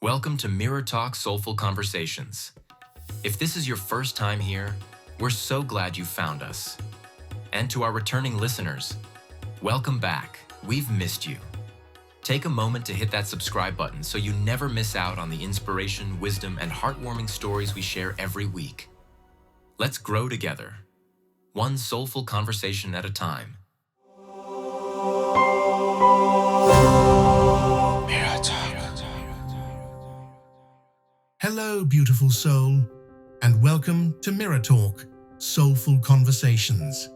Welcome to Mirror Talk Soulful Conversations. If this is your first time here, we're so glad you found us. And to our returning listeners, welcome back. We've missed you. Take a moment to hit that subscribe button so you never miss out on the inspiration, wisdom, and heartwarming stories we share every week. Let's grow together, one soulful conversation at a time. Hello, beautiful soul, and welcome to Mirror Talk, Soulful Conversations.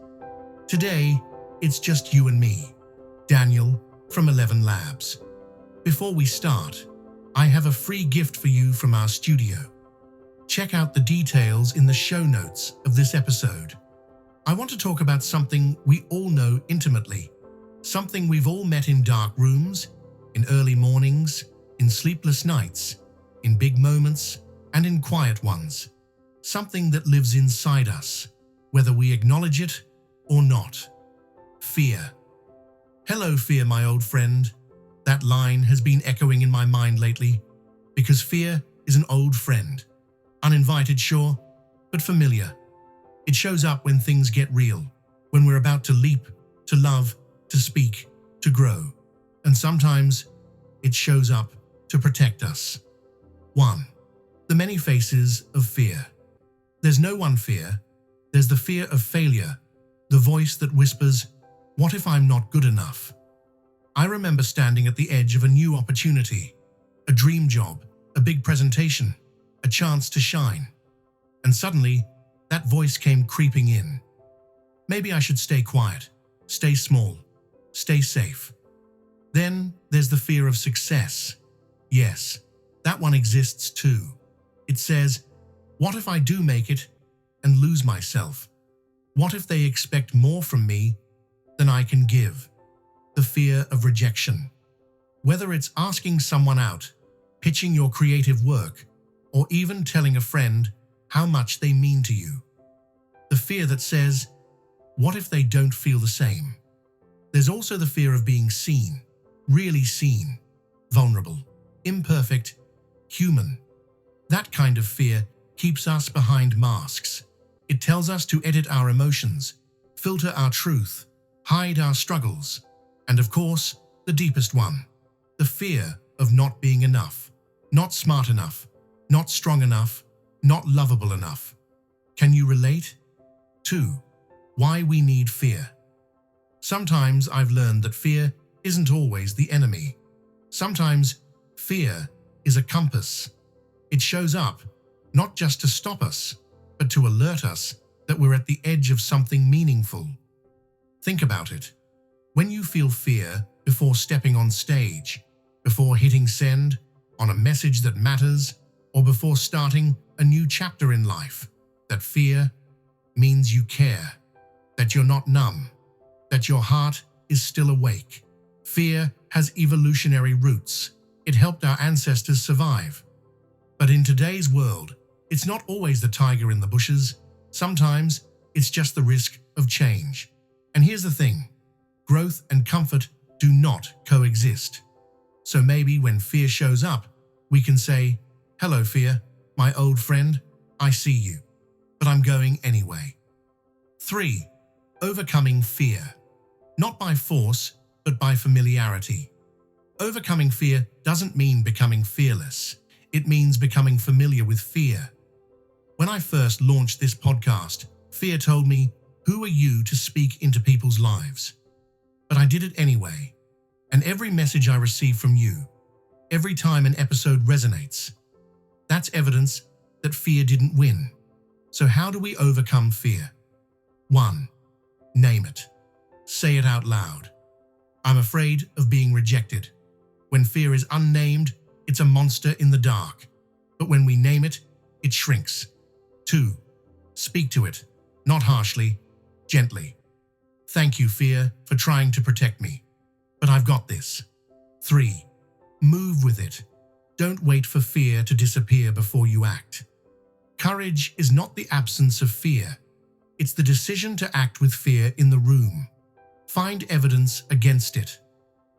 Today, it's just you and me, Daniel from 11 Labs. Before we start, I have a free gift for you from our studio. Check out the details in the show notes of this episode. I want to talk about something we all know intimately, something we've all met in dark rooms, in early mornings, in sleepless nights, in big moments, and in quiet ones. Something that lives inside us, whether we acknowledge it or not. Fear. Hello, fear, my old friend. That line has been echoing in my mind lately, because fear is an old friend. Uninvited, sure, but familiar. It shows up when things get real, when we're about to leap, to love, to speak, to grow. And sometimes it shows up to protect us. 1. The many faces of fear. There's no one fear. There's the fear of failure, the voice that whispers, "What if I'm not good enough?" I remember standing at the edge of a new opportunity, a dream job, a big presentation, a chance to shine. And suddenly, that voice came creeping in. Maybe I should stay quiet, stay small, stay safe. Then there's the fear of success. Yes, that one exists too. It says, what if I do make it and lose myself? What if they expect more from me than I can give? The fear of rejection. Whether it's asking someone out, pitching your creative work, or even telling a friend how much they mean to you. The fear that says, what if they don't feel the same? There's also the fear of being seen, really seen, vulnerable, imperfect, human. That kind of fear keeps us behind masks. It tells us to edit our emotions, filter our truth, hide our struggles, and of course, the deepest one, the fear of not being enough, not smart enough, not strong enough, not lovable enough. Can you relate? 2. Why we need fear. Sometimes I've learned that fear isn't always the enemy. Sometimes fear is a compass. It shows up not just to stop us, but to alert us that we're at the edge of something meaningful. Think about it. When you feel fear before stepping on stage, before hitting send on a message that matters, or before starting a new chapter in life, that fear means you care, that you're not numb, that your heart is still awake. Fear has evolutionary roots. It helped our ancestors survive. But in today's world, it's not always the tiger in the bushes. Sometimes it's just the risk of change. And here's the thing, growth and comfort do not coexist. So maybe when fear shows up, we can say, hello fear, my old friend, I see you, but I'm going anyway. 3. Overcoming fear. Not by force, but by familiarity. Overcoming fear doesn't mean becoming fearless. It means becoming familiar with fear. When I first launched this podcast, fear told me, who are you to speak into people's lives? But I did it anyway. And every message I receive from you, every time an episode resonates, that's evidence that fear didn't win. So how do we overcome fear? 1. Name it. Say it out loud. I'm afraid of being rejected. When fear is unnamed, it's a monster in the dark. But when we name it, it shrinks. 2. Speak to it, not harshly, gently. Thank you, fear, for trying to protect me. But I've got this. 3. Move with it. Don't wait for fear to disappear before you act. Courage is not the absence of fear. It's the decision to act with fear in the room. Find evidence against it.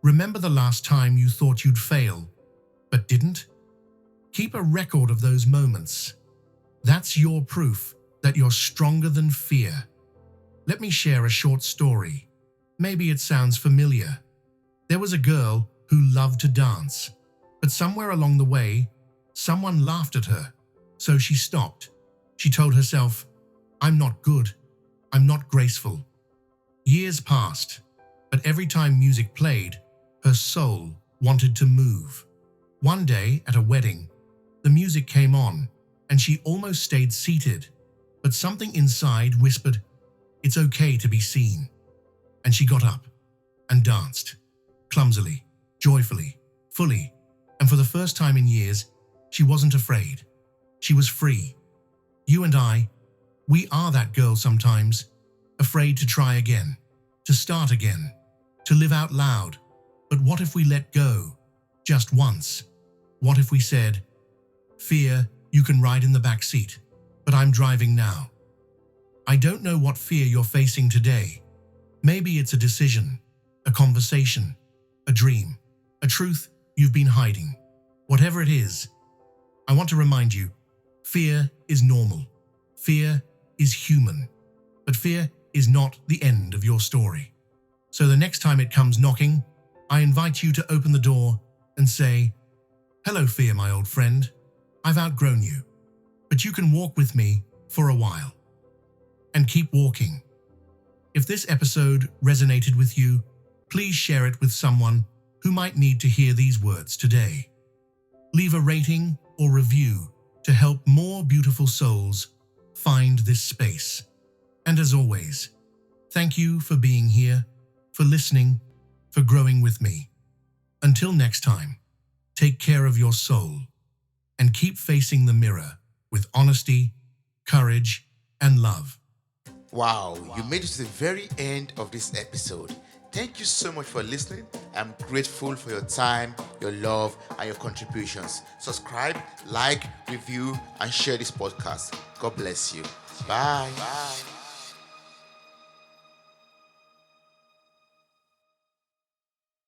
Remember the last time you thought you'd fail, but didn't? Keep a record of those moments. That's your proof that you're stronger than fear. Let me share a short story. Maybe it sounds familiar. There was a girl who loved to dance, but somewhere along the way, someone laughed at her, so she stopped. She told herself, "I'm not good. I'm not graceful." Years passed, but every time music played, her soul wanted to move. One day at a wedding, the music came on and she almost stayed seated, but something inside whispered, "It's okay to be seen." And she got up and danced, clumsily, joyfully, fully, and for the first time in years, she wasn't afraid. She was free. You and I, we are that girl sometimes, afraid to try again, to start again, to live out loud. But what if we let go, just once? What if we said, "Fear, you can ride in the back seat, but I'm driving now"? I don't know what fear you're facing today. Maybe it's a decision, a conversation, a dream, a truth you've been hiding. Whatever it is, I want to remind you, fear is normal. Fear is human. But fear is not the end of your story. So the next time it comes knocking, I invite you to open the door and say, "Hello, fear, my old friend. I've outgrown you, but you can walk with me for a while." And keep walking. If this episode resonated with you, please share it with someone who might need to hear these words today. Leave a rating or review to help more beautiful souls find this space. And as always, thank you for being here, for listening, for growing with me. Until next time, take care of your soul and keep facing the mirror with honesty, courage, and love. Wow, you made it to the very end of this episode. Thank you so much for listening. I'm grateful for your time, your love, and your contributions. Subscribe, like, review, and share this podcast. God bless you. Bye.